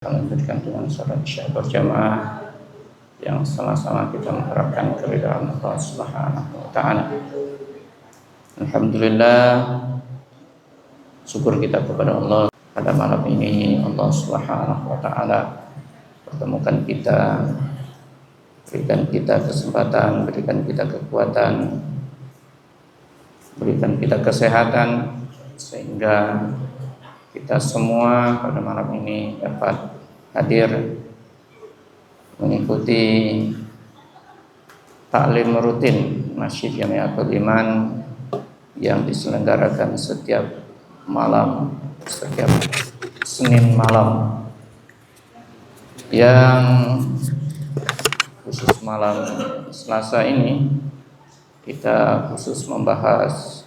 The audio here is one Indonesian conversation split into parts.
Lanjutkan dengan salat isya berjamaah yang sama-sama kita mengharapkan keridhaan Allah Subhanahu wa taala. Alhamdulillah, syukur kita kepada Allah pada malam ini Allah Subhanahu wa taala pertemukan kita, berikan kita kesempatan, berikan kita kekuatan, berikan kita kesehatan sehingga kita semua pada malam ini dapat hadir mengikuti taklim rutin Masjid Jamiatul Iman yang diselenggarakan setiap malam, setiap Senin malam, yang khusus malam Selasa ini kita khusus membahas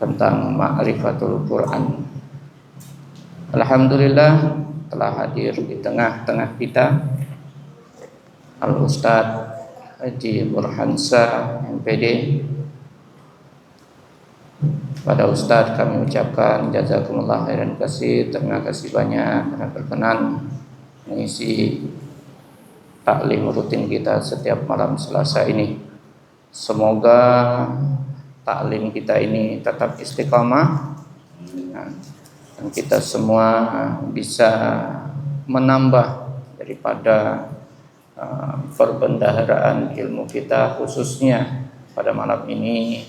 tentang ma'rifatul Quran. Alhamdulillah telah hadir di tengah-tengah kita Al-Ustadz Haji Burhansa MPD. Pada Ustadz kami ucapkan jazakumullah khairan katsir, terima kasih banyak karena berkenan mengisi taklim rutin kita setiap malam Selasa ini. Semoga taklim kita ini tetap istiqamah dan kita semua bisa menambah daripada perbendaharaan ilmu kita, khususnya pada malam ini,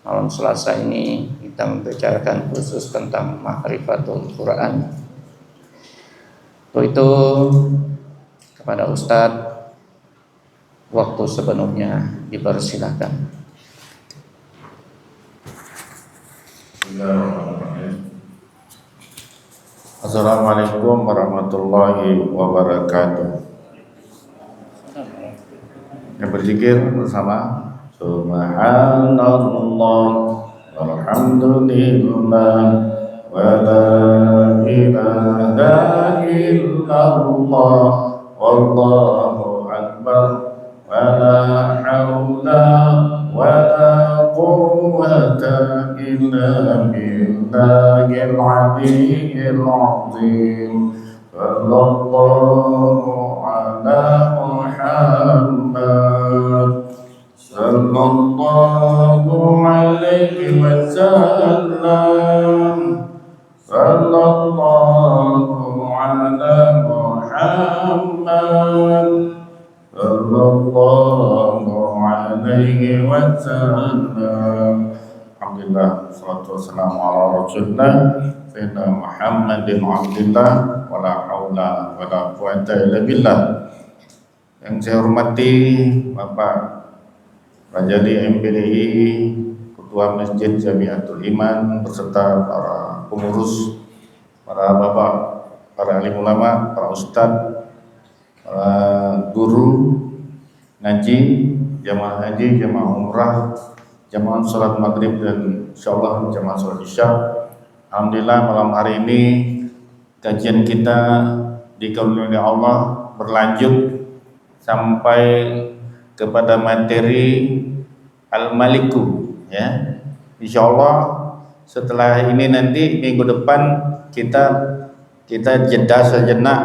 malam Selasa ini kita membicarakan khusus tentang ma'rifatul Quran. Untuk itu kepada Ustadz waktu sepenuhnya dipersilakan. Assalamualaikum warahmatullahi wabarakatuh. Yang berzikir bersama Subhanallah walhamdulillah wa la ilaha illallah wallahu akbar wa la hawla wa la quwwata illa billahil aliyyil azim. Sallallahu ala Muhammad sallallahu alaihi wasallam. Sallallahu ala Muhammad sallallahu alaihi wasallam. Alhamdulillah, salatu wassalamu ala rasulillah sayyidina Muhammadin abdillah wa la haula wa la quwwata illa billah. Yang saya hormati Bapak Rajali MPDI, Ketua Masjid Jamiatul Iman beserta para pengurus, para bapak, para alim ulama, para ustadz, para guru ngaji, jamaah haji, jamaah umrah, jamaah sholat maghrib, dan insyaallah jamaah sholat isya. Alhamdulillah malam hari ini kajian kita dikarunia Allah berlanjut sampai kepada materi Al-Maliku, ya. Insyaallah setelah ini nanti minggu depan kita jeda sejenak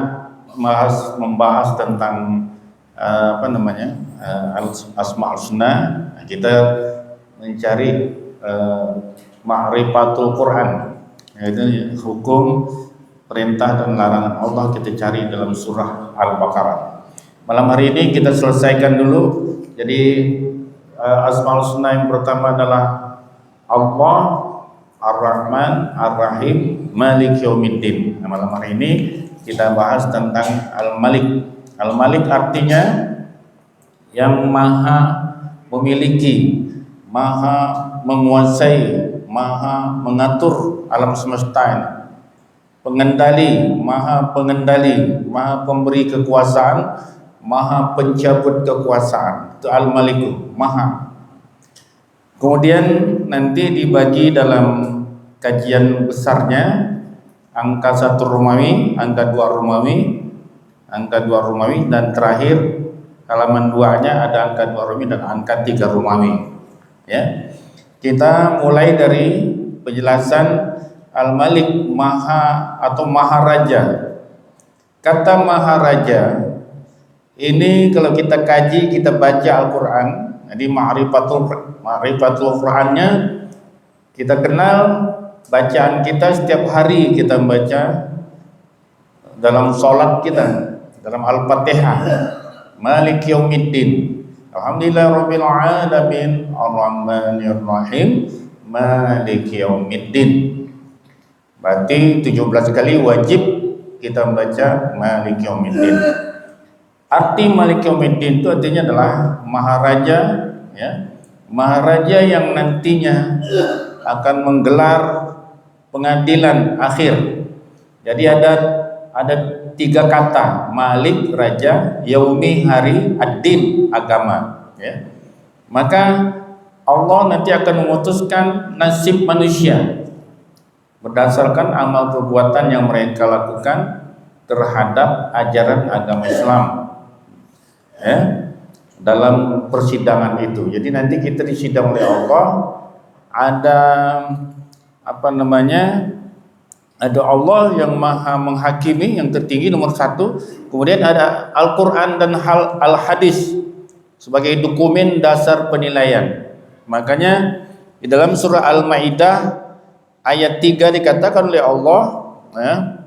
membahas tentang Asmaul Husna. Kita mencari ma'rifatul Quran, yaitu hukum, perintah dan larangan Allah kita cari dalam surah Al-Baqarah. Malam hari ini kita selesaikan dulu. Jadi Asmaul Husna yang pertama adalah Allah, Ar-Rahman, Ar-Rahim, Malik Yaumiddin. Nah, malam hari ini kita bahas tentang Al-Malik. Al-Malik artinya yang maha memiliki, maha menguasai, maha mengatur alam semesta ini. Pengendali, maha pemberi kekuasaan, maha pencabut kekuasaan. Itu Al-Maliku, maha. Kemudian nanti dibagi dalam kajian besarnya angka 1 Romawi, angka 2 Romawi, dan terakhir halaman 2-nya ada angka 2 Romawi dan angka 3 Romawi. Ya. Kita mulai dari penjelasan Al-Malik, maha atau maharaja. Kata maharaja ini kalau kita kaji, kita baca Al-Quran, jadi ma'rifatul Qurannya kita kenal, bacaan kita setiap hari kita baca dalam sholat kita, dalam Al-Fatihah, Maliki Yaumiddin, Alhamdulillah Rabbil Alamin, Ar-Rahmanir Rahim, Maliki Yaumiddin. Berarti 17 kali wajib kita membaca Maliki Yaumiddin. Arti Maliki Yaumiddin itu artinya adalah maharaja, ya, maharaja yang nantinya akan menggelar pengadilan akhir. Jadi ada 3 kata, Malik raja, Yaumi hari, Ad-din agama, ya. Maka Allah nanti akan memutuskan nasib manusia berdasarkan amal perbuatan yang mereka lakukan terhadap ajaran agama Islam, ya, dalam persidangan itu. Jadi nanti kita disidang oleh Allah, ada ada Allah yang maha menghakimi, yang tertinggi nomor 1. Kemudian ada Al-Quran dan Al-Hadis sebagai dokumen dasar penilaian. Makanya di dalam surah Al-Maidah ayat 3 dikatakan oleh Allah, ya,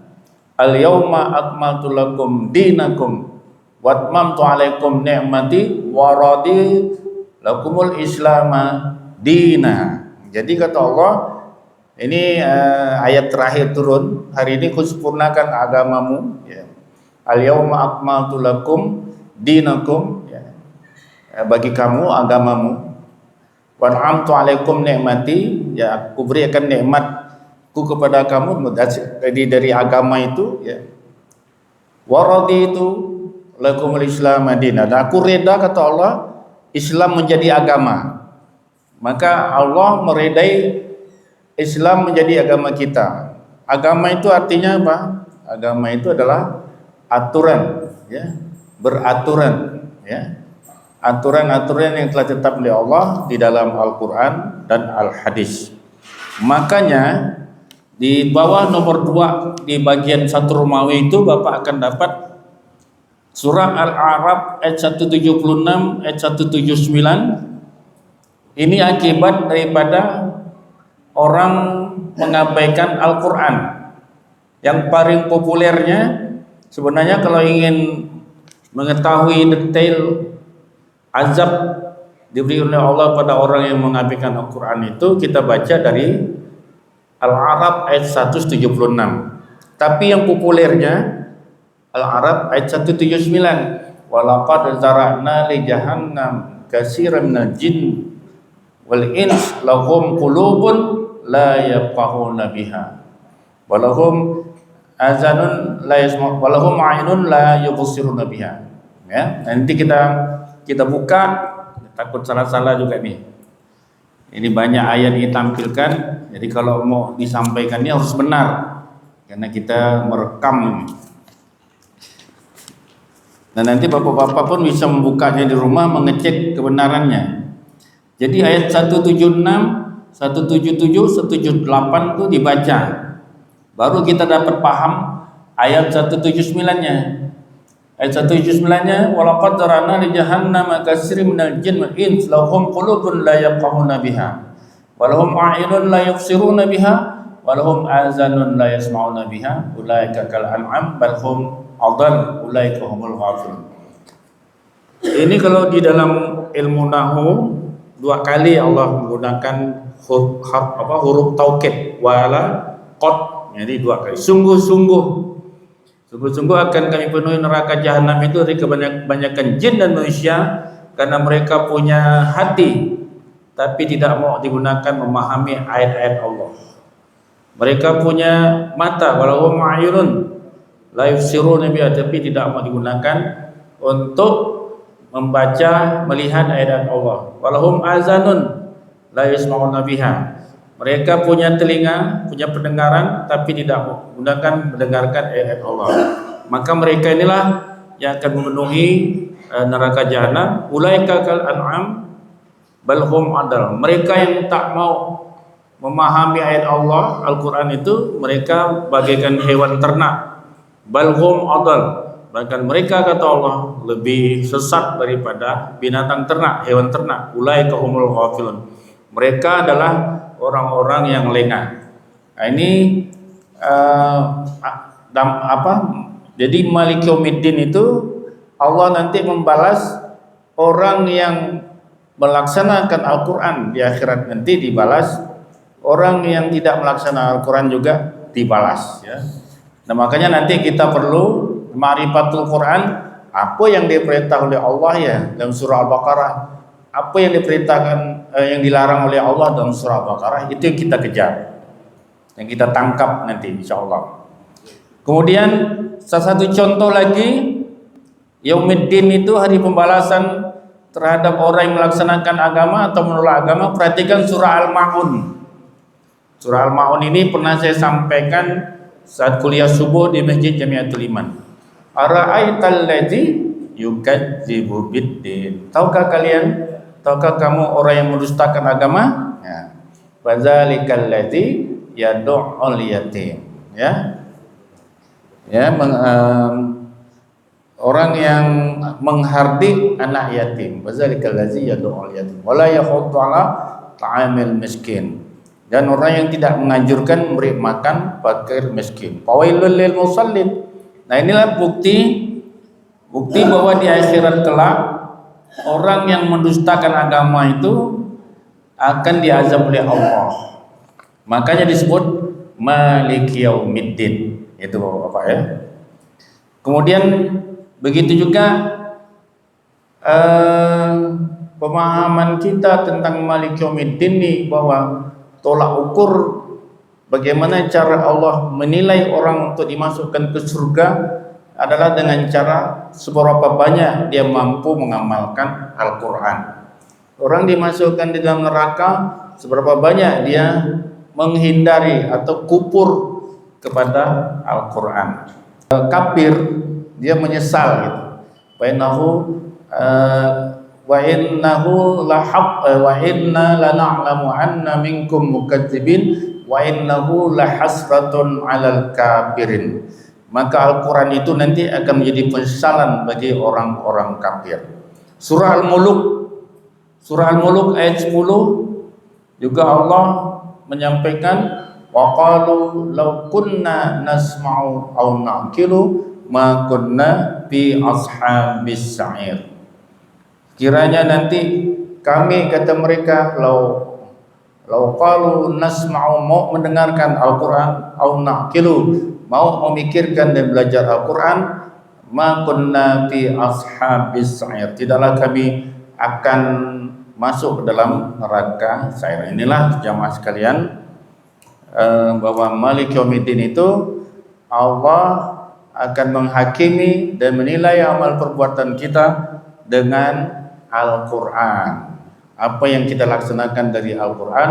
Al-yawma akmaltu lakum dinakum wa atmamtu alaikum ni'mati wa radi lakumul islama dina. Jadi kata Allah, ini ayat terakhir turun, hari ini kusempurnakan agamamu, ya. Al-yawma akmaltu lakum dinakum, ya, bagi kamu agamamu. Wa an'amtu alaikum ni'mati, ya, aku berikan nikmatku kepada kamu dari agama itu, ya. Wa raditu lakumul islam madinah, dan aku reda, kata Allah, Islam menjadi agama. Maka Allah meredai Islam menjadi agama kita. Agama itu artinya apa? Agama itu adalah aturan, ya, beraturan, ya. Aturan-aturan yang telah ditetapkan oleh Allah di dalam Al-Quran dan Al-Hadis. Makanya di bawah nomor 2 di bagian 1 Romawi itu Bapak akan dapat surah Al-A'raf ayat 176, ayat 179. Ini akibat daripada orang mengabaikan Al-Quran. Yang paling populernya sebenarnya, kalau ingin mengetahui detail azab diberi oleh Allah pada orang yang mengabaikan Al-Quran itu, kita baca dari Al-A'raf ayat 176. Tapi yang populernya Al-A'raf ayat 179, walaqad zara'na li jahannam katsiran minal jin wal ins lahum qulubun la yafqahuna biha walahum azanun la yasma'u walahum a'yunun la yubsiruna biha. Ya, nanti kita buka, takut salah-salah juga nih. Ini banyak ayat ditampilkan, jadi kalau mau disampaikannya harus benar, karena kita merekam ini. Dan nanti bapak-bapak pun bisa membukanya di rumah, mengecek kebenarannya. Jadi ayat 176, 177, 178 itu dibaca, baru kita dapat paham ayat 179-nya. Ayat 179-nya, walaqad zara'na li jahannam katsiran minal jin wal ins lahum qulubun la yafqahuna biha wa lahum a'yunun la yubsiruna biha wa lahum azanun la yasma'una biha ulaika kal an'am bal hum adall ulaika humul ghafilun. Ini kalau di dalam ilmu nahwu 2 kali Allah menggunakan huruf taukid wala qad, jadi 2 kali. Sungguh-sungguh akan kami penuhi neraka jahanam itu dari kebanyakan jin dan manusia, karena mereka punya hati tapi tidak mau digunakan memahami ayat-ayat Allah. Mereka punya mata, walahum a'yunun la yubsiruna biha, tapi tidak mau digunakan untuk membaca, melihat ayat Allah. Walahum azanun la yasma'una biha, mereka punya telinga, punya pendengaran, tapi tidak menggunakan mendengarkan ayat Allah. Maka mereka inilah yang akan memenuhi neraka jahanam. Ulaika kal an'am bal hum adall. Mereka yang tak mau memahami ayat Allah, Al-Quran itu, mereka bagaikan hewan ternak. bal hum adal, bahkan mereka kata Allah lebih sesat daripada binatang ternak, hewan ternak. Ulaika humul ghafilun, mereka adalah orang-orang yang lengah. Nah, ini jadi Malik Yaumiddin itu Allah nanti membalas orang yang melaksanakan Al-Quran di akhirat, nanti dibalas. Orang yang tidak melaksanakan Al-Quran juga dibalas, ya. Nah, makanya nanti kita perlu ma'rifatul Quran, apa yang diperintah oleh Allah ya dalam surah Al-Baqarah, apa yang diperintahkan yang dilarang oleh Allah dalam surah Al-Baqarah, itu yang kita kejar, yang kita tangkap nanti insyaallah. Kemudian salah satu contoh lagi, Yaumiddin itu hari pembalasan terhadap orang yang melaksanakan agama atau menolak agama. Perhatikan surah Al-Ma'un. Surah Al-Ma'un ini pernah saya sampaikan saat kuliah subuh di Masjid Jamiatul Iman. Ara'aital ladzi yukadzibu biddin. Tahukah kalian? Tahukah kamu orang yang mendustakan agama? Ya. Fadzalikal ladzi yad'ul yatim. Ya. Ya, orang yang menghardik anak yatim. Fadzalikal ladzi yad'ul yatim wala yahuddu 'ala ta'amil miskin. Dan orang yang tidak menganjurkan memberi makan fakir miskin. Fawailul lil musallin. Nah, inilah bukti bahwa di akhirat kelak orang yang mendustakan agama itu akan diazab oleh Allah. Makanya disebut Maliki Yaumiddin. Itu Bapak ya. Kemudian begitu juga pemahaman kita tentang Maliki Yaumiddin nih, bahwa tolak ukur bagaimana cara Allah menilai orang untuk dimasukkan ke surga adalah dengan cara seberapa banyak dia mampu mengamalkan Al-Quran. Orang dimasukkan di dalam neraka seberapa banyak dia menghindari atau kufur kepada Al-Quran. Kafir dia menyesal gitu. Wa innahu lahaq wa inna lana'lamu anna minkum mukadzibin wa innahu lahasratun 'alal kafirin. Maka Al-Quran itu nanti akan menjadi penyesalan bagi orang-orang kafir. Surah Al-Muluk ayat 10 juga Allah menyampaikan, wa qalu law kunna nasma'u aw na'qilu ma kunna fi ashabis sa'ir. Kiranya nanti kami, kata mereka, lau qalu nasma'u, mau mendengarkan Al-Quran, au na'qilu, mau memikirkan dan belajar Al-Quran, ma kunna fi ashabis sa'ir, tidaklah kami akan masuk ke dalam neraka sa'ir. Inilah jamaah sekalian, bahwa Malik Yaumiddin itu Allah akan menghakimi dan menilai amal perbuatan kita dengan Al-Quran. Apa yang kita laksanakan dari Al-Quran,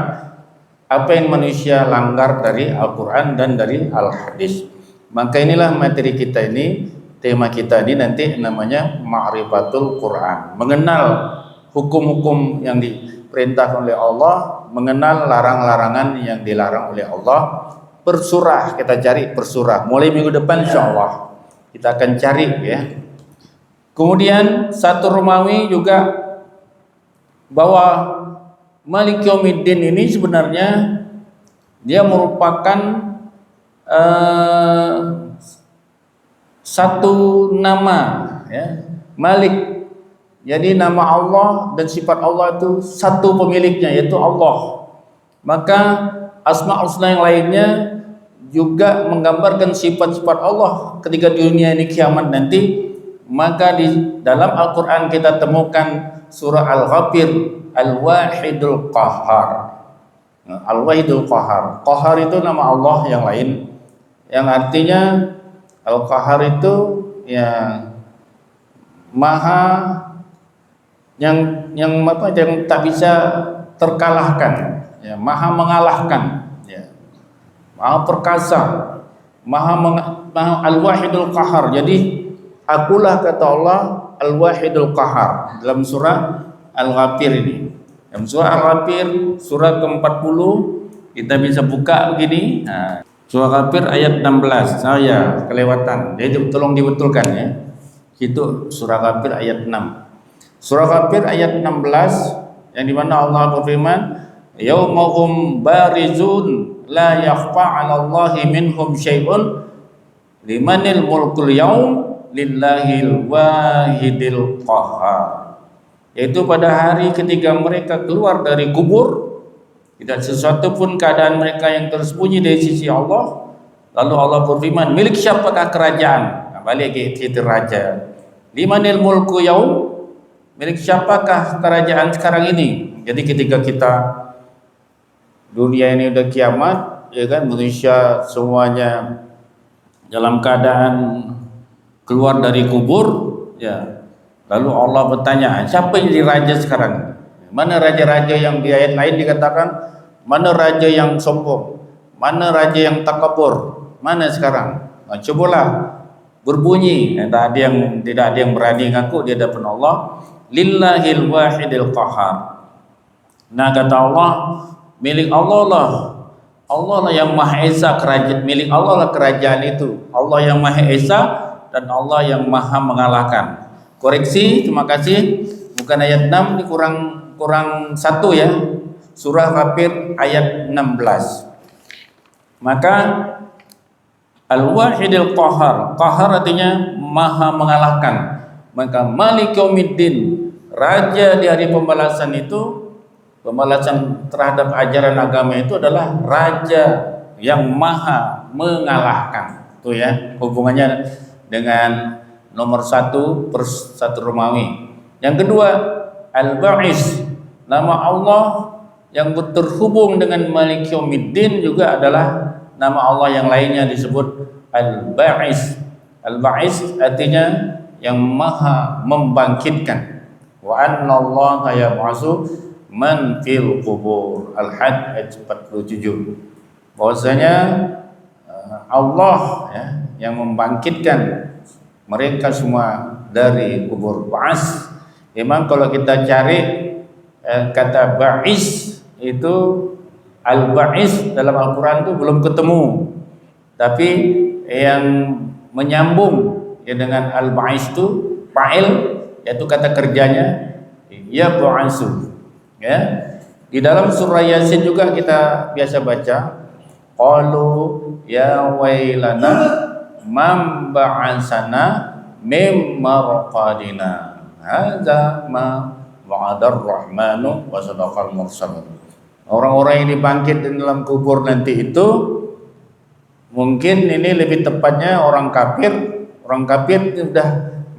apa yang manusia langgar dari Al-Quran dan dari Al-Hadis. Maka inilah materi kita ini, tema kita ini nanti namanya Ma'rifatul Quran, mengenal hukum-hukum yang diperintah oleh Allah, mengenal larang-larangan yang dilarang oleh Allah. Persurah, kita cari persurah. Mulai minggu depan insyaallah kita akan cari ya. Kemudian satu Romawi juga bahwa Malik Yaumiddin ini sebenarnya dia merupakan satu nama ya, Malik. Jadi nama Allah dan sifat Allah itu satu pemiliknya, yaitu Allah. Maka Asmaul Husna yang lainnya juga menggambarkan sifat-sifat Allah ketika di dunia ini kiamat nanti. Maka di dalam Al-Quran kita temukan surah Al-Ghafir, Al-Wahidul Qahhar. Al-Wahidul Qahhar. Qahhar itu nama Allah yang lain, yang artinya Al-Qahhar itu ya maha yang tak bisa terkalahkan, ya, maha mengalahkan, ya, maha perkasa, maha Al-Wahidul Qahhar. Jadi akulah, kata Allah, Al-Wahidul Qahhar dalam surah Al-Ghafir ini. Dalam surah Al-Ghafir surah ke-40 kita bisa buka begini. Nah, Surah Kafir ayat 16. Oh ya, kelewatan. Jadi tolong dibetulkan ya. Itu surah Kafir ayat 6. Surah Kafir ayat 16 yang dimana Allah berfirman, yaumahum barizun la yakhfa 'ala Allahi minhum syai'un limanil mulkul yaum lillahil wahidil qahhar. Yaitu pada hari ketika mereka keluar dari kubur, tidak sesuatu pun keadaan mereka yang tersembunyi dari sisi Allah. Lalu Allah berfirman, milik siapakah kerajaan? Nah, balik kita raja. Limanil mulku yaum, milik siapakah kerajaan sekarang ini? Jadi ketika kita dunia ini udah kiamat, ya kan, manusia semuanya dalam keadaan keluar dari kubur, ya. Lalu Allah bertanya, siapa yang jadi raja sekarang? Mana raja-raja yang di ayat lain dikatakan, mana raja yang sombong, mana raja yang takabur, mana sekarang? Nah, cobalah berbunyi, tidak ada yang berani ngaku di hadapan Allah. Lillahil wahidil qahhar. Nah, kata Allah, milik Allah lah. Allah lah yang Maha Esa, kerajaan milik Allah lah kerajaan itu. Allah yang Maha Esa dan Allah yang Maha mengalahkan. Koreksi, terima kasih. Bukan ayat 6, ini kurang 1 ya. Surah Kafir ayat 16. Maka Al-Wahidil Qahhar, Qahhar artinya Maha mengalahkan. Maka Malik Yaumiddin, raja di hari pembalasan itu, pembalasan terhadap ajaran agama itu adalah raja yang Maha mengalahkan. Itu ya hubungannya dengan nomor 1 per 1 Romawi. Yang kedua, Al-Ba'is, nama Allah yang terhubung dengan Malik Yaumiddin juga adalah nama Allah yang lainnya disebut Al-Ba'is. Al-Ba'is artinya yang Maha membangkitkan. Wa anna Allah yab'atsu man fil qubur. Al-Hajj ayat 47. Bahwasanya Allah ya, yang membangkitkan mereka semua dari kubur. Ba'as, memang kalau kita cari kata ba'is itu, al-ba'is dalam Al-Quran itu belum ketemu, tapi yang menyambung ya dengan al-ba'is itu fa'il, yaitu kata kerjanya ya ba'asu ya. Di dalam surah Yasin juga kita biasa baca, qalu ya wailana man ba'asana mim marqadina hadza ma wa'adar rahmanu wa sadaqal mursalun. Orang-orang yang dibangkit di dalam kubur nanti itu, mungkin ini lebih tepatnya orang kafir. Orang kafir sudah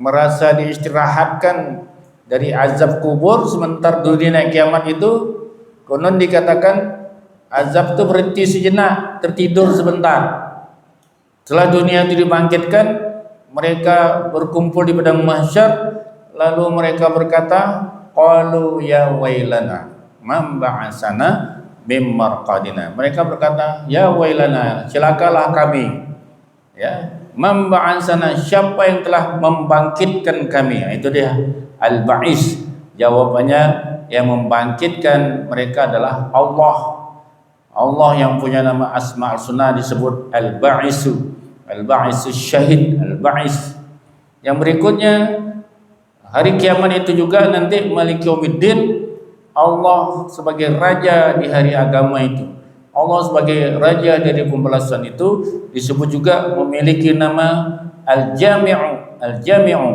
merasa diistirahatkan dari azab kubur, sementara dunia kiamat itu konon dikatakan azab itu berhenti sejenak, tertidur sebentar. Setelah dunia itu dibangkitkan, mereka berkumpul di padang mahsyar, lalu mereka berkata, qalu ya wailana man ba'asana mim marqadina. Mereka berkata, ya wailana, celakalah kami. Ya, man ba'asana, siapa yang telah membangkitkan kami? Itu dia al-ba'is. Jawabannya, yang membangkitkan mereka adalah Allah. Allah yang punya nama Asma' al-Husna disebut al-ba'isu. Al-ba'isu syahid, al-ba'is. Yang berikutnya, hari kiamat itu juga nanti Malik Yaumiddin, Allah sebagai raja di hari agama itu, Allah sebagai raja dari pembalasan itu disebut juga memiliki nama Al-Jami'u. Al-Jami'u,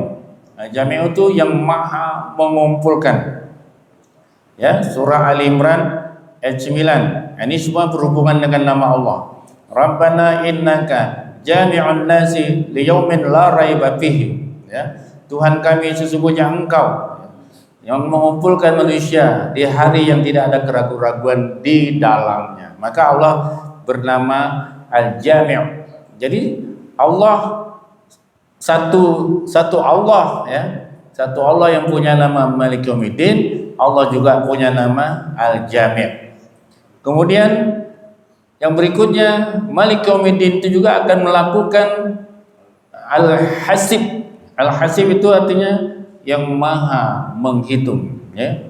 Al-Jami'u itu yang Maha mengumpulkan. Ya, surah Ali Imran ayat 9. Ini semua berhubungan dengan nama Allah. Rabbana innaka jami'un nasi liyaumin la raiba fihi. Ya, Tuhan kami, sesungguhnya Engkau yang mengumpulkan manusia di hari yang tidak ada keraguan-raguan di dalamnya. Maka Allah bernama Al-Jami'. Jadi Allah satu Allah ya. Satu Allah yang punya nama Malik Yaumiddin, Allah juga punya nama Al-Jami'. Kemudian yang berikutnya, Malik Yaumiddin itu juga akan melakukan Al-Hasib. Al-Hasib itu artinya yang Maha menghitung ya.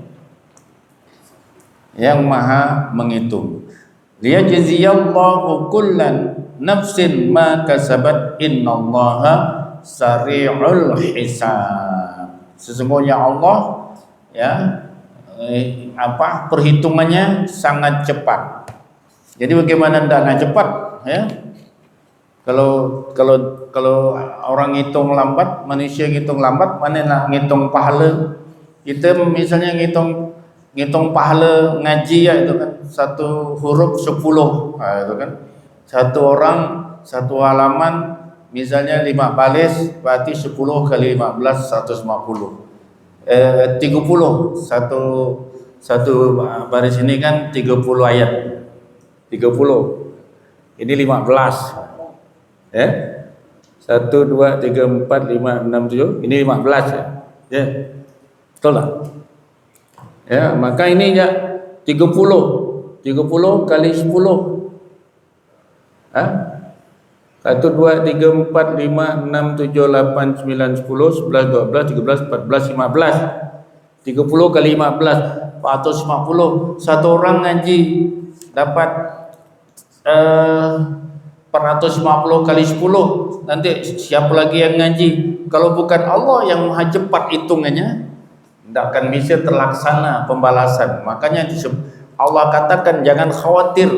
Yang Maha menghitung. Liyajziyallahu kullan nafsin ma kasabat innallaha sari'ul hisab. Sesungguhnya Allah ya perhitungannya sangat cepat. Jadi bagaimana hendaknya cepat ya? Kalau orang ngitung lambat, manusia ngitung lambat, mana nak ngitung pahala? Kita misalnya ngitung pahala ngaji ya itu kan satu huruf 10, itu kan satu orang satu halaman misalnya 5 baris berarti 10 kali 15 150. 30 satu baris ini kan 30 ayat. 30. Ini 15. Ya. 1 2 3 4 5 6 7. Ini 15 ya. Ya. Betul tak? Ya, maka ini ya 30 kali 10. 1 2 3 4 5 6 7 8 9 10 11 12 13 14 15. 30 kali 15 450. Satu orang ngaji dapat 450 kali 10. Nanti siapa lagi yang ngaji? Kalau bukan Allah yang maha cepat hitungannya, tidak akan bisa terlaksana pembalasan. Makanya Allah katakan jangan khawatir,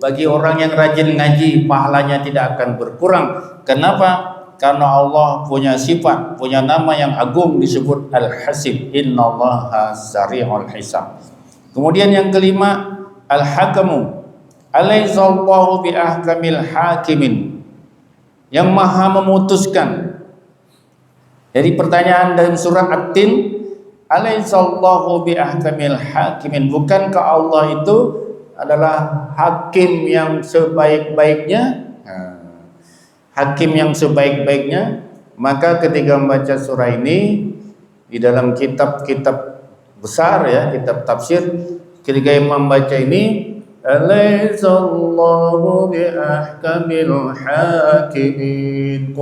bagi orang yang rajin ngaji pahalanya tidak akan berkurang. Kenapa? Karena Allah punya sifat, punya nama yang agung disebut Al-Hasib. Innallaha sari'ul hisab. Kemudian yang kelima, Al-Hakamu. Alaizallahu bi ahkamil hakimin. Yang maha memutuskan. Jadi pertanyaan dalam surah At-Tin, alaizallahu bi ahkamil hakimin. Bukankah Allah itu adalah hakim yang sebaik-baiknya? Hakim yang sebaik-baiknya. Maka ketika membaca surah ini di dalam kitab-kitab besar ya, kitab tafsir, ketika imam membaca ini, alaizallahu bi ahkamil hakimin,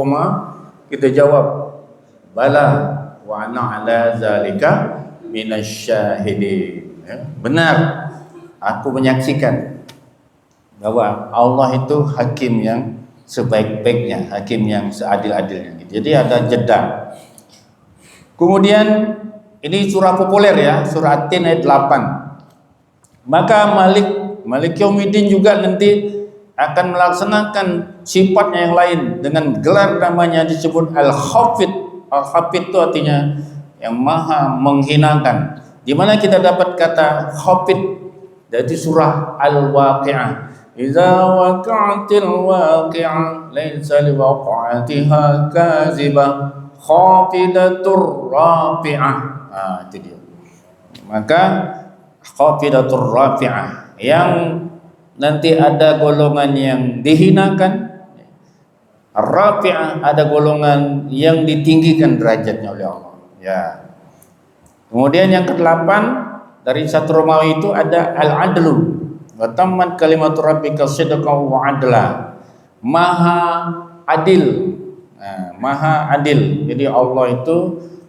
kita jawab bala wa ana ala zalika minasyahidin. Benar, aku menyaksikan bahwa Allah itu hakim yang sebaik-baiknya, hakim yang seadil-adilnya. Jadi ada jeda. Kemudian ini surah populer ya, surah At-Tin ayat 8. Maka Malik Yaumiddin juga nanti akan melaksanakan sifatnya yang lain dengan gelar namanya disebut Al-Khafid. Al-Khafid itu artinya yang maha menghinakan. Di mana kita dapat kata Khafid dari surah Al-Waqi'ah. Idza waqa'atil waqi'ah laysa liwaqa'atiha kazibah khafidatur rafi'ah. Itu dia. Maka khafidatur rafi'ah yang nanti ada golongan yang dihinakan, rafi'ah ada golongan yang ditinggikan derajatnya oleh Allah. Ya. Kemudian yang ke-8 dari satu Romawi itu ada al-adlu. Wa tammat kalimatu rabbika sidqan wa adla. Maha adil. Maha adil. Jadi Allah itu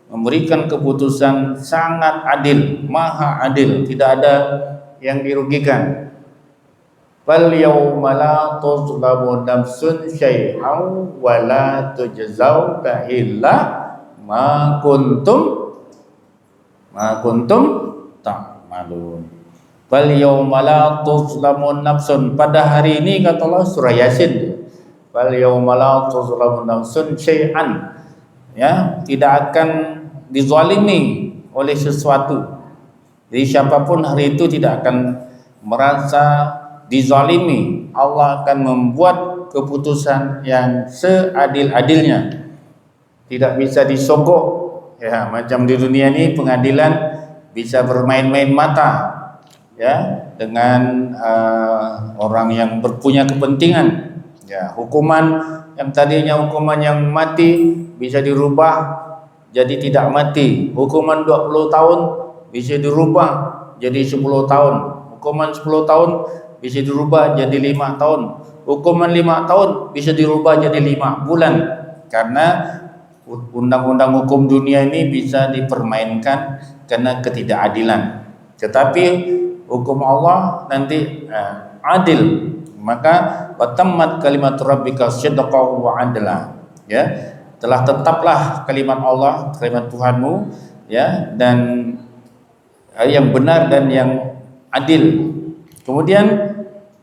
memberikan keputusan sangat adil, maha adil, tidak ada yang dirugikan. Fal yauma la tuzlamu nafsun syai'an wa la tujzauna illa ma kuntum ta'malun. Fal yauma la tuzlamu nafsun, pada hari ini kata Allah surah Yasin. Fal yauma la tuzlamu nafsun syai'an, ya, tidak akan dizalimi oleh sesuatu. Jadi siapapun hari itu tidak akan merasa dizalimi. Allah akan membuat keputusan yang seadil-adilnya, tidak bisa disogok ya, macam di dunia ini pengadilan bisa bermain-main mata ya dengan orang yang berpunya kepentingan ya. Hukuman yang tadinya hukuman yang mati bisa dirubah jadi tidak mati. Hukuman 20 tahun bisa dirubah jadi 10 tahun. Hukuman 10 tahun bisa dirubah jadi 5 tahun. Hukuman 5 tahun bisa dirubah jadi 5 bulan. Karena undang-undang hukum dunia ini bisa dipermainkan karena ketidakadilan. Tetapi hukum Allah nanti adil. Maka watammat kalimat rabbika sidqan wa adla, ya, telah tetaplah kalimat Allah, kalimat Tuhanmu, ya, dan yang benar dan yang adil. Kemudian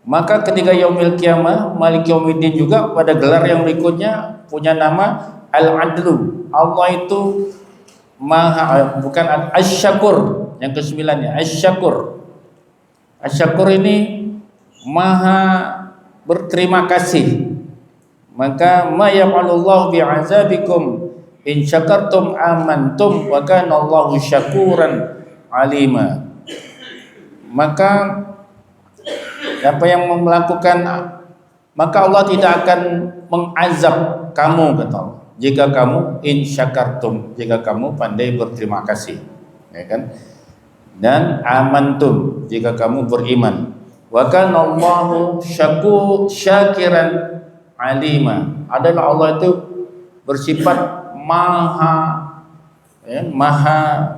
maka ketika yaumil qiyamah, Malik Yaumiddin juga pada gelar yang berikutnya punya nama Al-Adlu. Allah itu Maha, bukan Asy-Syakur, yang ke-9-nya Asy-Syakur. Asy-Syakur ini Maha berterima kasih. Maka ma yaf'alullahu bi'azabikum in syakartum amantum wa kana Allahu syakuran alima. Maka apa yang melakukan, maka Allah tidak akan mengazab kamu, kata Allah, jika kamu in syakartum, jika kamu pandai berterima kasih, ya kan, dan amantum, jika kamu beriman. Wa kana Allahu syakiran alima. Adalah Allah itu bersifat maha, ya, maha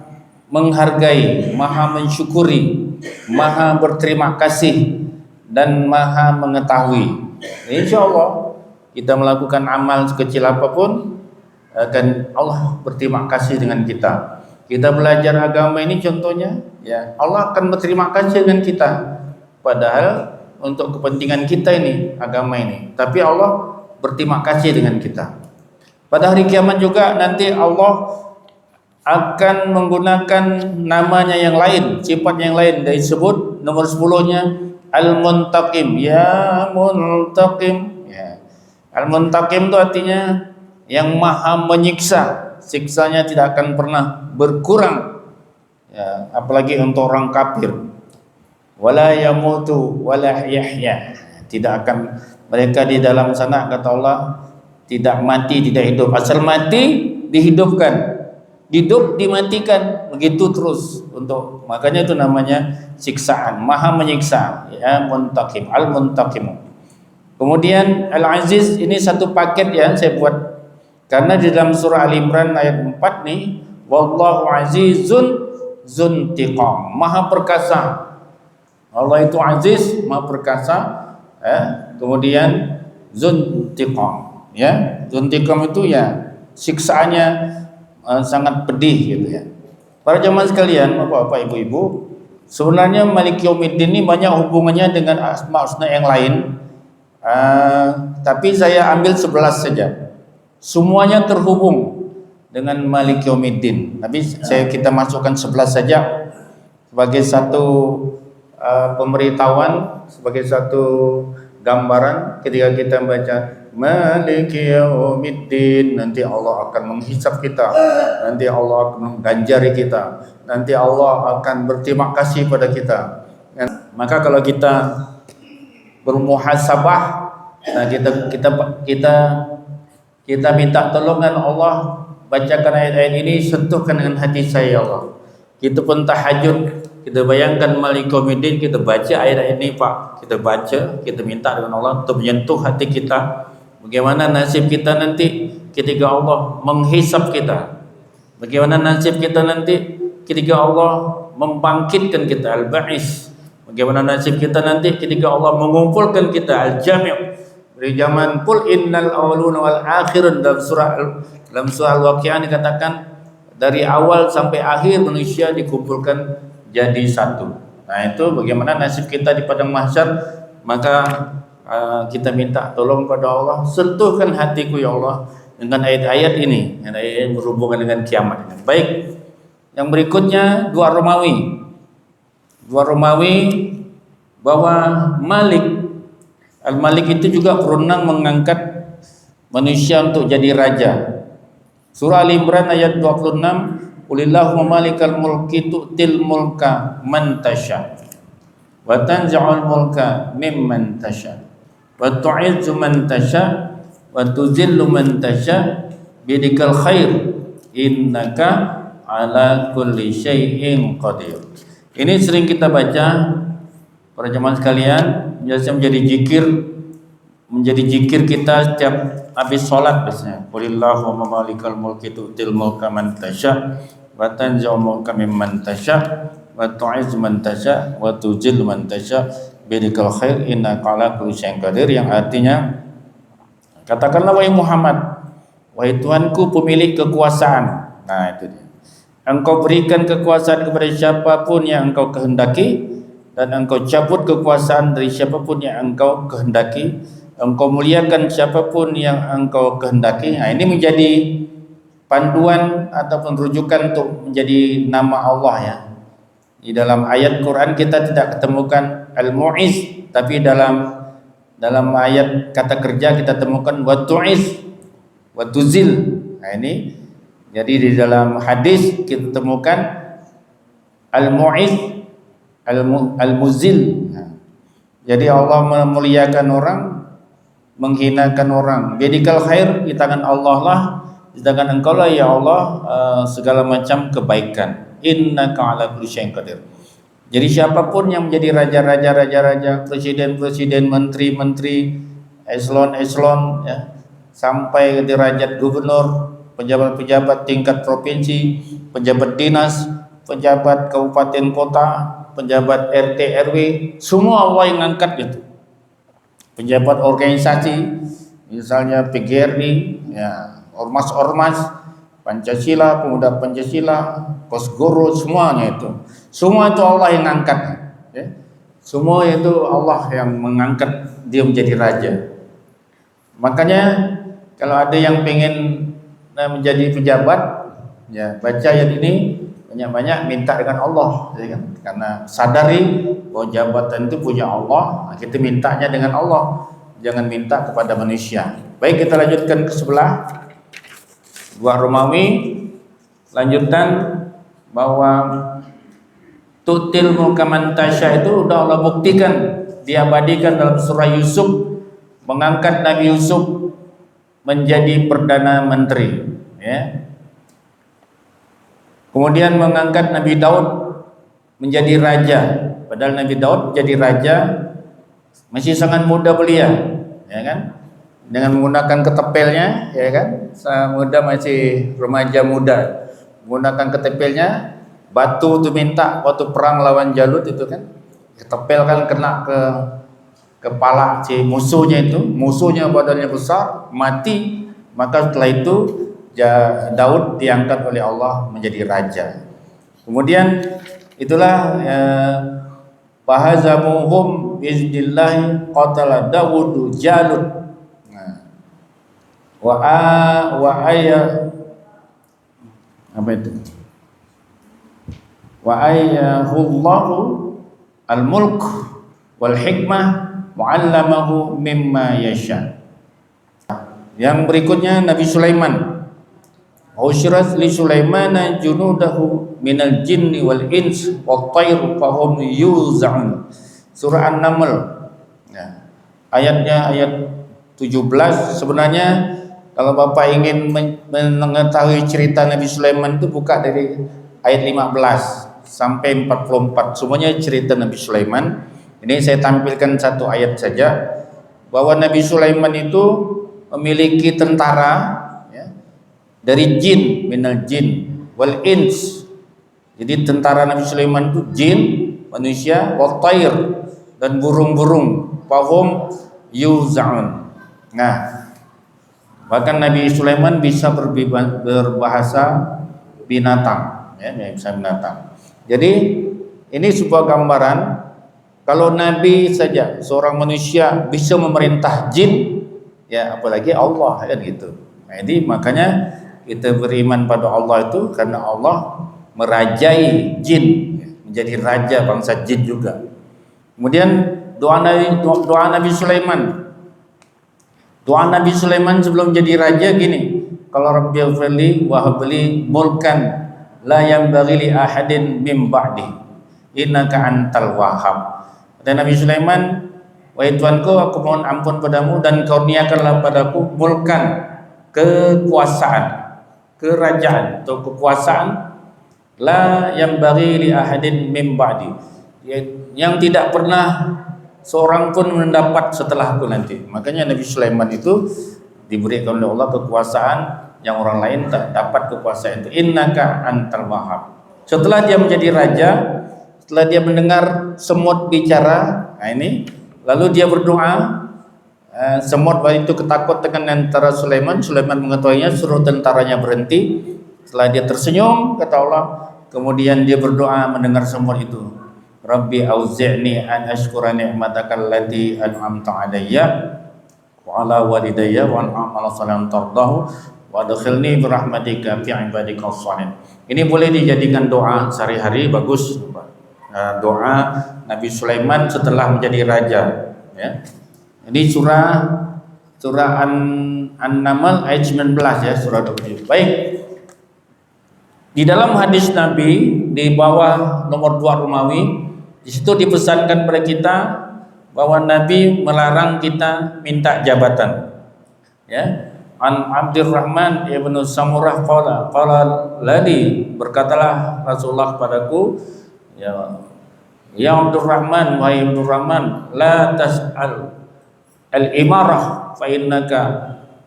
menghargai, maha mensyukuri, maha berterima kasih, dan maha mengetahui. Insya Allah kita melakukan amal sekecil apapun, akan Allah berterima kasih dengan kita. Kita belajar agama ini contohnya, ya, Allah akan berterima kasih dengan kita. Padahal untuk kepentingan kita ini, agama ini, tapi Allah berterima kasih dengan kita. Pada hari kiamat juga nanti Allah akan menggunakan namanya yang lain, sifat yang lain. Dari sebut nomor 10-nya Al-Muntaqim, ya Muntaqim, ya. Al-Muntaqim itu artinya yang maha menyiksa, siksanya tidak akan pernah berkurang, ya, apalagi untuk orang kafir. Wala yamutu wala yahya, tidak akan mereka di dalam sana, kata Allah, tidak mati, tidak hidup. Asal mati dihidupkan, hidup dimatikan, begitu terus. Untuk makanya itu namanya siksaan, maha menyiksa, ya, Muntaqim, Al-Muntaqim. Kemudian Al-Aziz ini satu paket, ya, saya buat karena di dalam surah Al-Imran ayat 4 nih, wallahu azizun zuntiqam, maha perkasa. Allah itu aziz, maha perkasa, ya. Kemudian zuntiqam, ya, zuntiqam itu ya siksaannya sangat pedih, gitu ya. Para jemaah sekalian, bapak-bapak, ibu-ibu, sebenarnya Malik Yaumiddin ini banyak hubungannya dengan asma husna yang lain, tapi saya ambil 11 saja. Semuanya terhubung dengan Malik Yaumiddin, tapi kita masukkan 11 saja sebagai satu pemberitahuan, sebagai satu gambaran. Ketika kita baca Maliki Yaumiddin, nanti Allah akan menghisap kita, nanti Allah akan mengganjari kita, nanti Allah akan berterima kasih pada kita. Maka kalau kita bermuhasabah, nah kita minta tolongan Allah, bacakan ayat-ayat ini, sentuhkan dengan hati saya, ya Allah. Kita pun tahajud, kita bayangkan Malik Yaumiddin, kita baca ayat-ayat ini, Pak, kita baca, kita minta dengan Allah untuk menyentuh hati kita. Bagaimana nasib kita nanti ketika Allah menghisap kita? Bagaimana nasib kita nanti ketika Allah membangkitkan kita, Al-Ba'is? Bagaimana nasib kita nanti ketika Allah mengumpulkan kita, Al-Jami'? Dari zaman Qul innal awwaluna wal akhirun, dalam surah Al-Waqi'ah dikatakan dari awal sampai akhir manusia dikumpulkan jadi satu. Nah, itu bagaimana nasib kita di padang mahsyar. Maka kita minta tolong pada Allah, sentuhkan hatiku, ya Allah, dengan ayat-ayat ini, yang berhubungan dengan kiamat ini. Baik, yang berikutnya dua Romawi bahwa Al-Malik itu juga berwenang mengangkat manusia untuk jadi raja. Surah Al-Imran ayat 26, Qulillahumma malikal mulki tu'til mulka man tasha wa tanzi'ul mulka mimman tasha wa tu'izzu man tasha wa tuzillu man tasha biyadikal khair innaka ala kulli syai'in qadir. Ini sering kita baca para jemaah sekalian, biasanya menjadi zikir kita setiap habis sholat biasanya. Qulillahumma malikal mulki tu'til mulka man tasha wa tanzi'ul mulka mimman tasha wa tu'izzu man tasha wa tuzillu man tasha biyadikal khair innaka ala kulli syai'in qadir, yang artinya katakanlah wahai Muhammad, wahai Tuhanku pemilik kekuasaan. Nah itu dia. Engkau berikan kekuasaan kepada siapapun yang engkau kehendaki, dan engkau cabut kekuasaan dari siapapun yang engkau kehendaki. Engkau muliakan siapapun yang engkau kehendaki. Nah, ini menjadi panduan ataupun rujukan untuk menjadi nama Allah ya. Di dalam ayat Quran kita tidak ketemukan Al-Mu'iz, tapi dalam ayat kata kerja kita temukan wa tu'iz wa tuzil. Nah ini jadi di dalam hadis kita temukan Al-Mu'iz, Al-Muzil. Nah, jadi Allah memuliakan orang, menghinakan orang. Biyadikal khair, di tangan Allah lah, di tangan engkau lah ya Allah segala macam kebaikan. Innaka ala kulli syai'in qadir. Jadi siapapun yang menjadi raja, presiden, menteri, eselon ya, sampai ke derajat gubernur, pejabat-pejabat tingkat provinsi, pejabat dinas, pejabat kabupaten kota, pejabat RT RW, semua Allah yang angkat gitu. Pejabat organisasi, misalnya PGRI, ya, ormas-ormas, Pancasila, pemuda Pancasila, Kosgoro, semuanya itu. Semua itu Allah yang angkat. Ya. Semua itu Allah yang mengangkat dia menjadi raja. Makanya kalau ada yang pengen menjadi pejabat, ya baca ayat ini banyak-banyak minta dengan Allah, ya kan? Karena sadari bahwa jabatan itu punya Allah, kita mintanya dengan Allah, jangan minta kepada manusia. Baik, kita lanjutkan ke sebelah buah Romawi, lanjutan bahwa tutil mulka man tasya itu udah Allah buktikan, diabadikan dalam surah Yusuf, mengangkat Nabi Yusuf menjadi perdana menteri, ya. Kemudian mengangkat Nabi Daud menjadi raja, padahal Nabi Daud jadi raja masih sangat muda belia, ya kan? Dengan menggunakan ketepelnya, ya kan? Muda, masih remaja muda, menggunakan ketepelnya, batu itu minta waktu perang lawan Jalut itu kan, ketepel kan kena ke kepala si musuhnya itu, musuhnya badannya besar, mati. Maka setelah itu Daud diangkat oleh Allah menjadi raja. Kemudian itulah bahazamuhum biiznillah qatala Dawudu Jalut. Wa ayahullahu al-mulk wal hikmah mu'allamahu mimma yasha. Yang berikutnya Nabi Sulaiman. Usyirat li Sulaimana junudahu minal jinni wal ins wat tayr fahum yuz'un. Surah An-Naml. Ya. Ayatnya ayat 17. Sebenarnya kalau Bapak ingin mengetahui cerita Nabi Sulaiman itu buka dari ayat 15 sampai 44. Semuanya cerita Nabi Sulaiman. Ini saya tampilkan satu ayat saja, bahwa Nabi Sulaiman itu memiliki tentara, ya, dari jin, minal jin wal ins. Jadi tentara Nabi Sulaiman itu jin, manusia, wal tayr, dan burung-burung, fahum yuz'un. Nah, bahkan Nabi Sulaiman bisa berbahasa binatang, ya, bisa binatang. Jadi ini sebuah gambaran kalau Nabi saja, seorang manusia, bisa memerintah jin, ya apalagi Allah, kan gitu. Nah, jadi makanya kita beriman pada Allah itu karena Allah merajai jin, menjadi raja bangsa jin juga. Kemudian doa Nabi Sulaiman. Doa Nabi Sulaiman sebelum jadi raja gini, kalau Rabbighfirli wa habli mulkan la yanbaghi li ahadin min ba'di innaka antal wahhab. Dan Nabi Sulaiman, wahai Tuanku, aku mohon ampun padamu dan kurniakanlah padaku mulkan, kekuasaan, kerajaan atau kekuasaan, la yanbaghi li ahadin min ba'di, yang tidak pernah seorang pun mendapat setelahku nanti. Makanya Nabi Sulaiman itu diberikan oleh Allah kekuasaan yang orang lain tak dapat kekuasaan itu. Innaka antal wahhab. Setelah dia menjadi raja, setelah dia mendengar semut bicara, nah ini, lalu dia berdoa. Semut waktu itu ketakut dengan tentara Sulaiman. Sulaiman mengetahuinya, suruh tentaranya berhenti. Setelah dia tersenyum, kata Allah, kemudian dia berdoa mendengar semut itu, Rabbi auzi'ni an ashkura ni'mataka allati an'amta alayya wa ala walidayya wa an a'mala salihan tardahu wa adkhilni bi rahmatika fi ibadikal shalihin. Ini boleh dijadikan doa sehari-hari, bagus. Doa Nabi Sulaiman setelah menjadi raja, ya. Ini surah An-Naml ayat 19 ya, surah 27. Baik. Di dalam hadis Nabi di bawah nomor 2 Romawi, di situ dipesankan pada kita bahwa Nabi melarang kita minta jabatan. Ya. An Abdurrahman ibnu Samurah qala ladi, berkatalah Rasulullah kepadaku, ya Abdurrahman, wahai Abdurrahman, la tas'al al-imarah fa innaka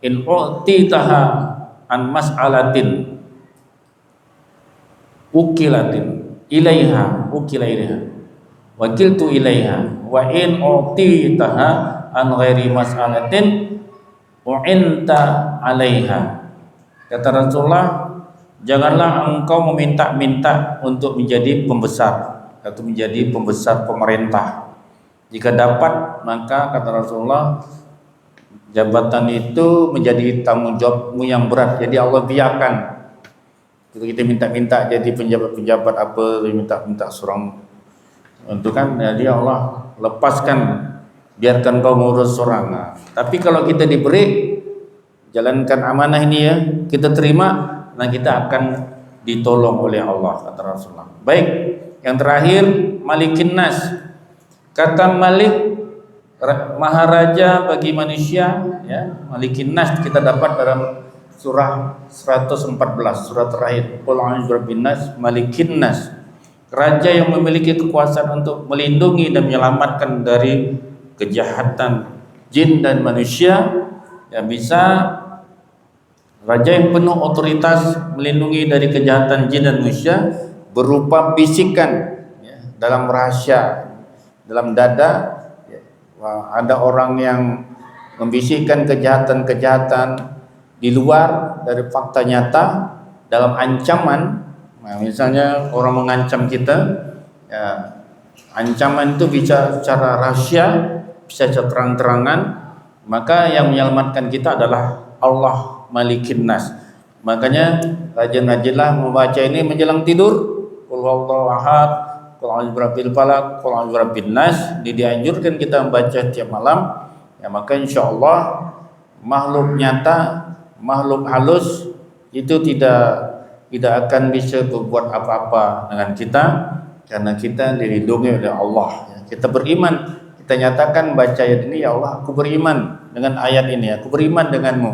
in u'titaha an mas'alatin ukila ilaiha wakiltu ilaiha wa in u'titaha an ghairi mas'alatin u'inta alaiha. Kata Rasulullah, janganlah engkau meminta-minta untuk menjadi pembesar atau menjadi pembesar pemerintah. Jika dapat, maka kata Rasulullah, jabatan itu menjadi tanggung jawabmu yang berat. Jadi Allah biarkan. Kalau kita minta-minta jadi penjabat-penjabat apa, minta-minta seorang untuk kan, jadi Allah lepaskan, biarkan kau ngurus orang. Nah, tapi kalau kita diberi, jalankan amanah ini ya, kita terima, nah kita akan ditolong oleh Allah, kata Rasulullah. Baik, yang terakhir Malikin Nas. Kata Malik, maharaja bagi manusia, ya. Malikin Nas kita dapat dalam surah 114, surah terakhir. Qul a'udzu birabbin nas, Malikin Nas. Raja yang memiliki kekuasaan untuk melindungi dan menyelamatkan dari kejahatan jin dan manusia. Ya, bisa raja yang penuh otoritas melindungi dari kejahatan jin dan manusia berupa bisikan, ya, dalam rahasia, dalam dada, ya. Ada orang yang membisikkan kejahatan-kejahatan di luar dari fakta nyata dalam ancaman. Nah, misalnya orang mengancam kita, ya, ancaman itu bisa secara rahasia, bisa secara terang-terangan, maka yang menyelamatkan kita adalah Allah Malikin Nas. Makanya rajin-rajinlah membaca ini menjelang tidur. Qul huwallahu ahad, Qul a'udzu birabbil falaq, Qul a'udzu birabbin nas. Dianjurkan kita membaca tiap malam. Ya, maka insyaallah makhluk nyata, makhluk halus itu tidak akan bisa berbuat apa-apa dengan kita karena kita dilindungi oleh Allah. Kita beriman, kita nyatakan baca ayat ini, ya Allah, aku beriman dengan ayat ini, aku beriman denganmu.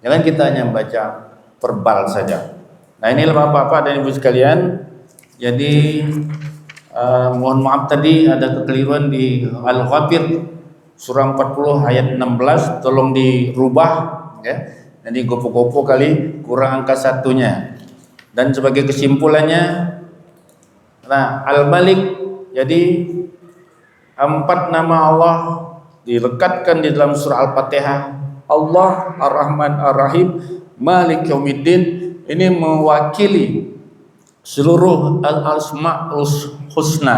Jangan kita hanya baca verbal saja. Nah, inilah Bapak-bapak dan Ibu sekalian. Jadi mohon maaf tadi ada kekeliruan di Al-Ghafir surah 40 ayat 16, tolong dirubah ya. Jadi gopo-gopo kali kurang angka satunya. Dan sebagai kesimpulannya, nah, Al-Malik, jadi 4 nama Allah dilekatkan di dalam surah Al-Fatihah. Allah Ar-Rahman Ar-Rahim Malik Yaumiddin. Ini mewakili seluruh al-asma'ul husna.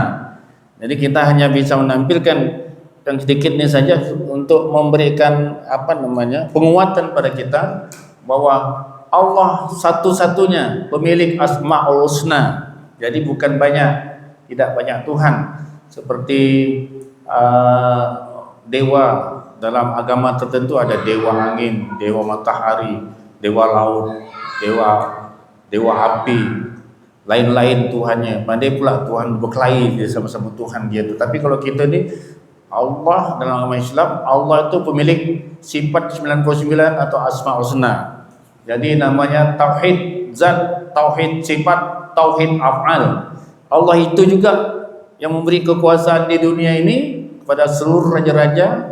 Jadi kita hanya bisa menampilkan yang sedikit ini saja untuk memberikan penguatan pada kita bahwa Allah satu-satunya pemilik asma'ul husna. Jadi bukan tidak banyak Tuhan seperti dewa. Dalam agama tertentu ada dewa angin, dewa matahari, dewa laut, dewa api, lain-lain Tuhannya. Pandai pula Tuhan berkelahi, dia sama-sama Tuhan dia itu. Tapi kalau kita ni, Allah dalam agama Islam, Allah itu pemilik sifat 99 atau asma husna. Jadi namanya tauhid zat, tauhid sifat, tauhid af'al. Allah itu juga yang memberi kekuasaan di dunia ini kepada seluruh raja-raja.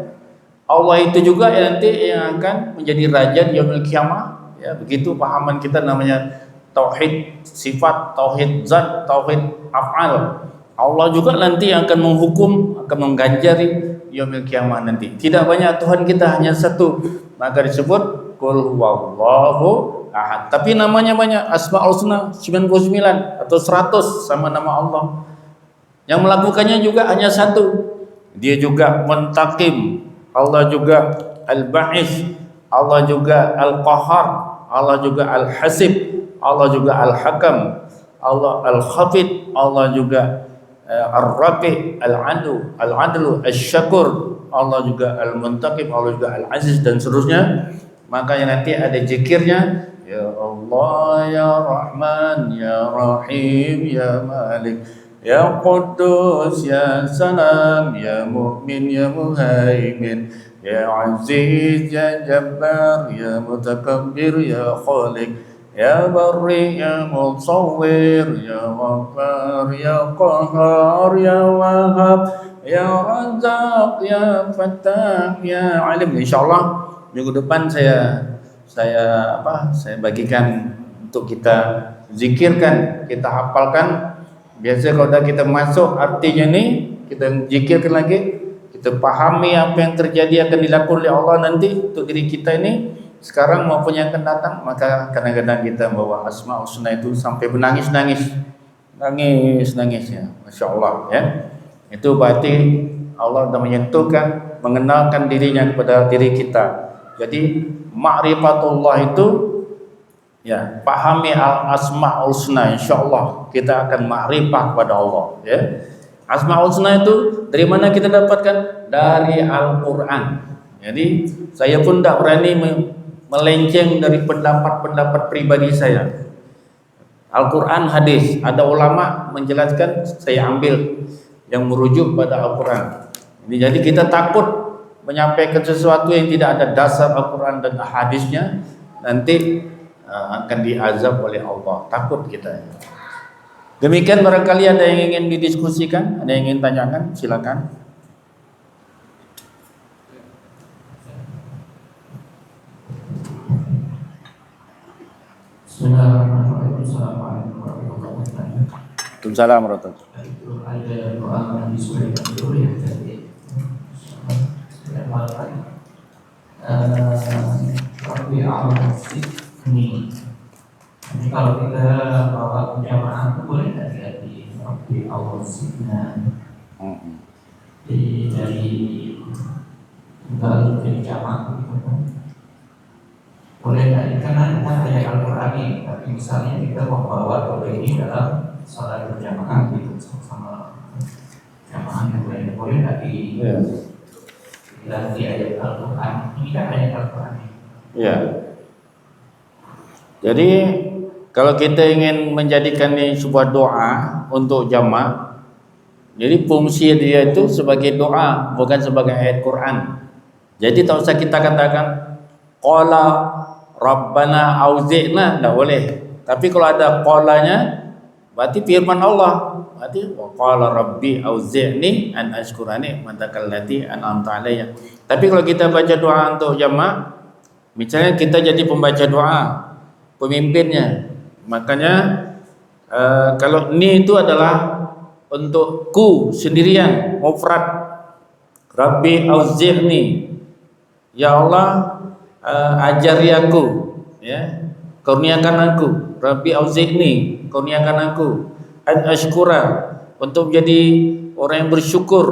Allah itu juga yang nanti yang akan menjadi raja di yaumil qiyamah. Ya, begitu pahaman kita namanya tauhid sifat, tauhid zat, tauhid af'al. Allah juga nanti yang akan menghukum, akan mengganjari yaumil kiamah nanti. Tidak banyak Tuhan kita, hanya satu. Maka disebut qul huwallahu ahad. Tapi namanya banyak, Asmaul Husna 99 atau 100 sama nama Allah. Yang melakukannya juga hanya satu. Dia juga Muntakim, Allah juga Al-Ba'is, Allah juga Al-Qahar, Allah juga Al-Hasib, Allah juga Al-Hakam, Allah Al-Khafid, Allah juga Ar-Rafi, Al-Adlu, Al-Syakur, Allah juga Al-Muntakim, Allah juga Al-Aziz, dan seterusnya. Makanya nanti ada zikirnya, ya Allah, ya Rahman, ya Rahim, ya Malik, ya Quddus, ya Salam, ya Mu'min, ya Muhaimin, ya Aziz, ya Jabbar, ya Mutakabbir, ya Khaliq, ya Barri, ya Musawwir, ya Ghaffar, ya Qahhar, ya Wahhab, ya Razzaq, ya Fattah, ya Alim. Insyaallah minggu depan saya bagikan untuk kita zikirkan, kita hafalkan. Biasanya kalau udah kita masuk artinya nih, kita zikirkan lagi, kita pahami apa yang terjadi akan dilakukan oleh Allah nanti untuk diri kita ini sekarang maupun yang akan datang. Maka kadang-kadang kita bawa Asmaul Husna itu sampai nangis ya, Masya Allah ya. Itu berarti Allah sudah menyentuhkan, mengenalkan dirinya kepada diri kita. Jadi ma'rifatullah itu ya, pahami al-asmaul husna, insyaallah kita akan ma'rifah kepada Allah ya. Asmaul husna itu dari mana kita dapatkan? Dari Al-Qur'an. Jadi saya pun tidak berani melenceng dari pendapat pribadi saya. Al-Qur'an, hadis, ada ulama menjelaskan, saya ambil yang merujuk pada Al-Qur'an. Jadi kita takut menyampaikan sesuatu yang tidak ada dasar Al-Quran dan hadisnya, nanti akan diazab oleh Allah. Takut kita. Demikian, barangkali ada yang ingin didiskusikan, ada yang ingin tanyakan, silakan. Bismillahirrahmanirrahim. Assalamualaikum warahmatullahi wabarakatuh. Waalaikumsalam warahmatullahi wabarakatuh. Itu ada doa Nabi Sulaiman dulu ya tadi. Rabbi a'udzu'ni. Jadi kalau kita bawa jamaah itu boleh nggak di Rabbi a'udzu'na. Jadi dari kalau dari jamaah gitu kan. Boleh nggak? Karena kita ada Al-Quran ini, tapi misalnya kita membawa doa ini dalam salat berjamaah gitu sama jamaah yang lain, boleh nggak di di ayat Al-Quran? Ini kan ayat Al-Quran. Ya. Jadi kalau kita ingin menjadikan ini sebuah doa untuk jamaah, jadi fungsi dia itu sebagai doa, bukan sebagai ayat Quran. Jadi tak usah kita katakan qala Rabbana auzi'na, tidak boleh. Tapi kalau ada qalanya, berarti firman Allah. Berarti qala rabbi auzi'ni an ashkura ni'matakal lati an'amta alayya. Tapi kalau kita baca doa untuk jamaah, misalnya kita jadi pembaca doa, pemimpinnya, makanya kalau ni itu adalah untuk ku sendirian, mufrad. Rabbi auzi'ni, ya Allah, ajari aku, ya, kurniakan aku. Rabbi auzi'ni, kurniakan aku an ashkura, untuk menjadi orang yang bersyukur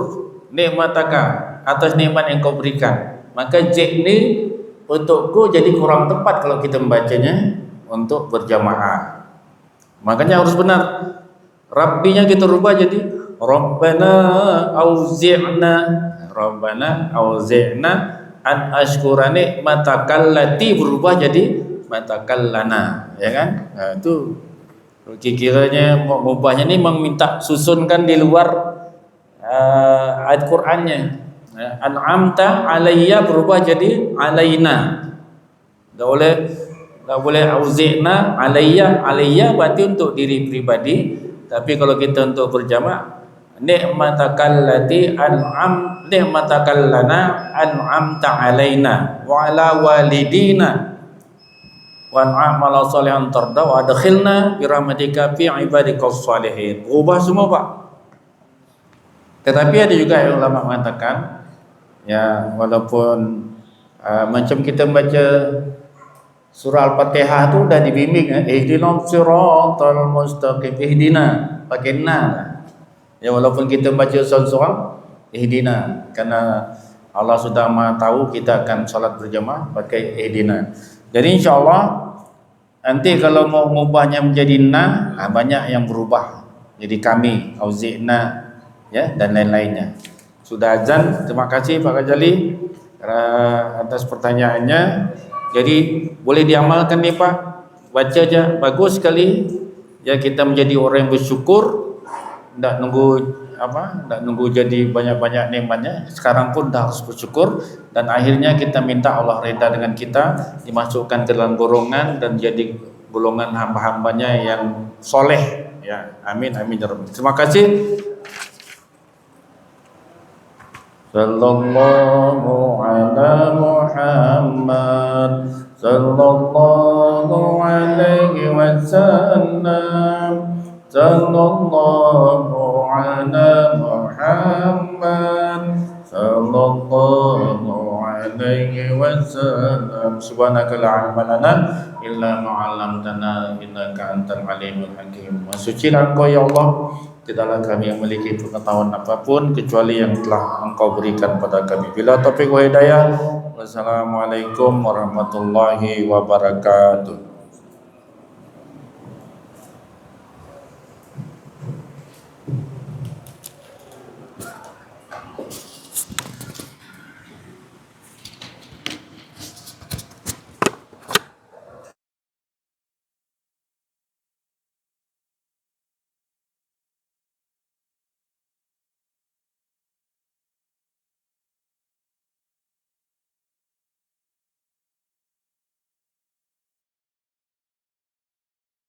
nikmataka, atas nikmat yang kau berikan. Maka zi'ni untukku jadi kurang tepat kalau kita membacanya untuk berjamaah. Makanya harus benar. Rabbinya kita rubah jadi Rabbana auzi'na, Rabbana auzi'na an ashkura nikmatakal lati, berubah jadi matakallana, ya kan? Nah, itu kira-kiranya mubahnya ini meminta susunkan di luar ayat Qur'annya. An'amta alayya berubah jadi alaina. Enggak boleh auzi'na alayya berarti untuk diri pribadi. Tapi kalau kita untuk berjamaah, nikmatakallati nikmatakallana an'amta alaina wa ala walidina wa an'amala sholihan tarda wa adkhilna bi rahmatika fi ibadikas sholihin. Ubah semua Pak. Tetapi ada juga yang ulama mengatakan, ya walaupun macam kita baca surah Al-Fatihah tu dah dibimbing, ihdinas siratal mustaqim, ihdina pakai na. Ya walaupun kita baca seorang ihdina, kerana Allah sudah Maha tahu kita akan solat berjamaah pakai ihdina. Jadi insya-Allah nanti kalau mau mengubahnya menjadi na, banyak yang berubah. Jadi kami, auzi'na, ya, dan lain-lainnya. Sudah azan. Terima kasih Pak Ghazali atas pertanyaannya. Jadi boleh diamalkan nih Pak. Baca aja, bagus sekali. Ya, kita menjadi orang yang bersyukur. Tak nunggu jadi banyak-banyak nikmatnya. Sekarang pun dah harus bersyukur, dan akhirnya kita minta Allah redha dengan kita, dimasukkan ke dalam golongan dan jadi golongan hamba-hambanya yang soleh. Ya, amin amin ya rabbal. Terima kasih. Sallallahu ala Muhammad, sallallahu alaihi wasallam, sallallahu ala Muhammad, sallallahu alaihi wasallam. Subhanaka la ilma lana illa ma 'allamtana innaka antal alimul hakim. Sucilah Engkau ya Allah, tidaklah kami yang memiliki pengetahuan apapun kecuali yang telah Engkau berikan pada kami. Bila taufik wa hidayah. Wassalamualaikum warahmatullahi wabarakatuh.